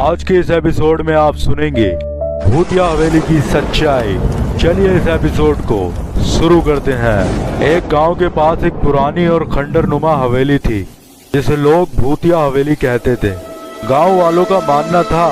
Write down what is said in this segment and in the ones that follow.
आज के इस एपिसोड में आप सुनेंगे भूतिया हवेली की सच्चाई। चलिए इस एपिसोड को शुरू करते हैं। एक गांव के पास एक पुरानी और खंडरनुमा हवेली थी जिसे लोग भूतिया हवेली कहते थे। गांव वालों का मानना था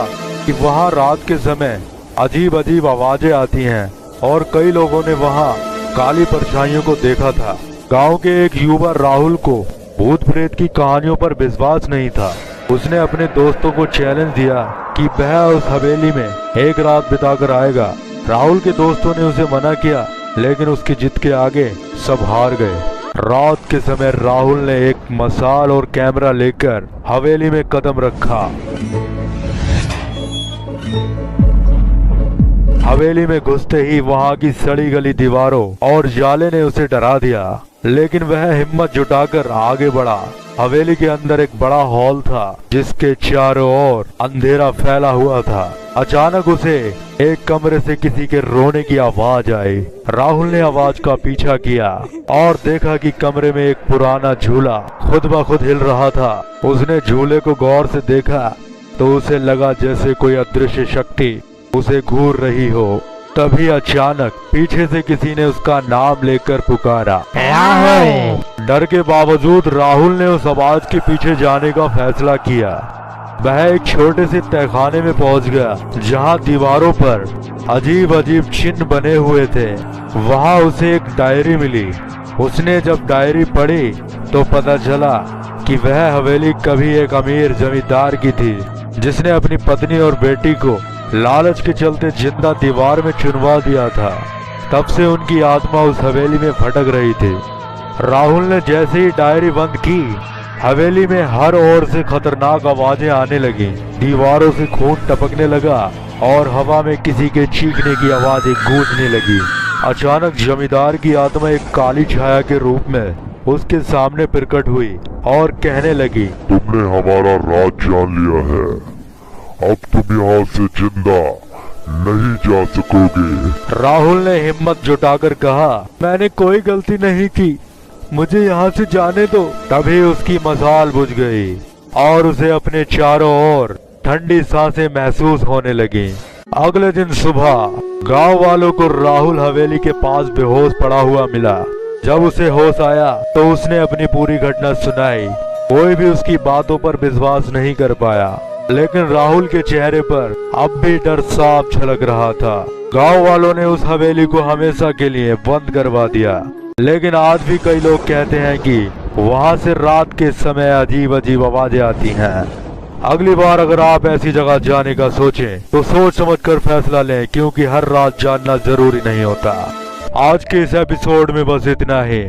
कि वहां रात के समय अजीब अजीब आवाजें आती हैं और कई लोगों ने वहां काली परछाइयों को देखा था। गांव के एक युवा राहुल को भूत प्रेत की कहानियों पर विश्वास नहीं था। उसने अपने दोस्तों को चैलेंज दिया कि वह उस हवेली में एक रात बिताकर आएगा। राहुल के दोस्तों ने उसे मना किया, लेकिन उसकी जिद के आगे सब हार गए। रात के समय राहुल ने एक मशाल और कैमरा लेकर हवेली में कदम रखा। हवेली में घुसते ही वहां की सड़ी गली दीवारों और जाले ने उसे डरा दिया, लेकिन वह हिम्मत जुटाकर आगे बढ़ा। हवेली के अंदर एक बड़ा हॉल था जिसके चारों ओर अंधेरा फैला हुआ था। अचानक उसे एक कमरे से किसी के रोने की आवाज आई। राहुल ने आवाज का पीछा किया और देखा कि कमरे में एक पुराना झूला खुद ब खुद हिल रहा था। उसने झूले को गौर से देखा तो उसे लगा जैसे कोई अदृश्य शक्ति उसे घूर रही हो। तभी अचानक पीछे से किसी ने उसका नाम लेकर पुकारा। डर के बावजूद राहुल ने उस आवाज के पीछे जाने का फैसला किया। वह एक छोटे से तहखाने में पहुंच गया जहां दीवारों पर अजीब अजीब चिन्ह बने हुए थे। वहां उसे एक डायरी मिली। उसने जब डायरी पढ़ी तो पता चला कि वह हवेली कभी एक अमीर जमींदार की थी जिसने अपनी पत्नी और बेटी को लालच के चलते जिंदा दीवार में चुनवा दिया था। तब से उनकी आत्मा उस हवेली में भटक रही थी। राहुल ने जैसे ही डायरी बंद की, हवेली में हर ओर से खतरनाक आवाजें आने लगी। दीवारों से खून टपकने लगा और हवा में किसी के चीखने की आवाजें गूंजने लगी। अचानक जमींदार की आत्मा एक काली छाया के रूप में उसके सामने प्रकट हुई और कहने लगी, तुमने हमारा राज जान लिया है, अब तुम यहाँ से जिंदा नहीं जा सकोगे। राहुल ने हिम्मत जुटाकर कहा, मैंने कोई गलती नहीं की, मुझे यहाँ से जाने दो। तभी उसकी मशाल बुझ गई और उसे अपने चारों ओर ठंडी सांसें महसूस होने लगी। अगले दिन सुबह गांव वालों को राहुल हवेली के पास बेहोश पड़ा हुआ मिला। जब उसे होश आया तो उसने अपनी पूरी घटना सुनाई। कोई भी उसकी बातों पर विश्वास नहीं कर पाया, लेकिन राहुल के चेहरे पर अब भी डर साफ झलक रहा था। गांव वालों ने उस हवेली को हमेशा के लिए बंद करवा दिया, लेकिन आज भी कई लोग कहते हैं कि वहां से रात के समय अजीब अजीब आवाजें आती हैं। अगली बार अगर आप ऐसी जगह जाने का सोचें तो सोच समझकर फैसला लें, क्योंकि हर रात जानना जरूरी नहीं होता। आज के इस एपिसोड में बस इतना ही।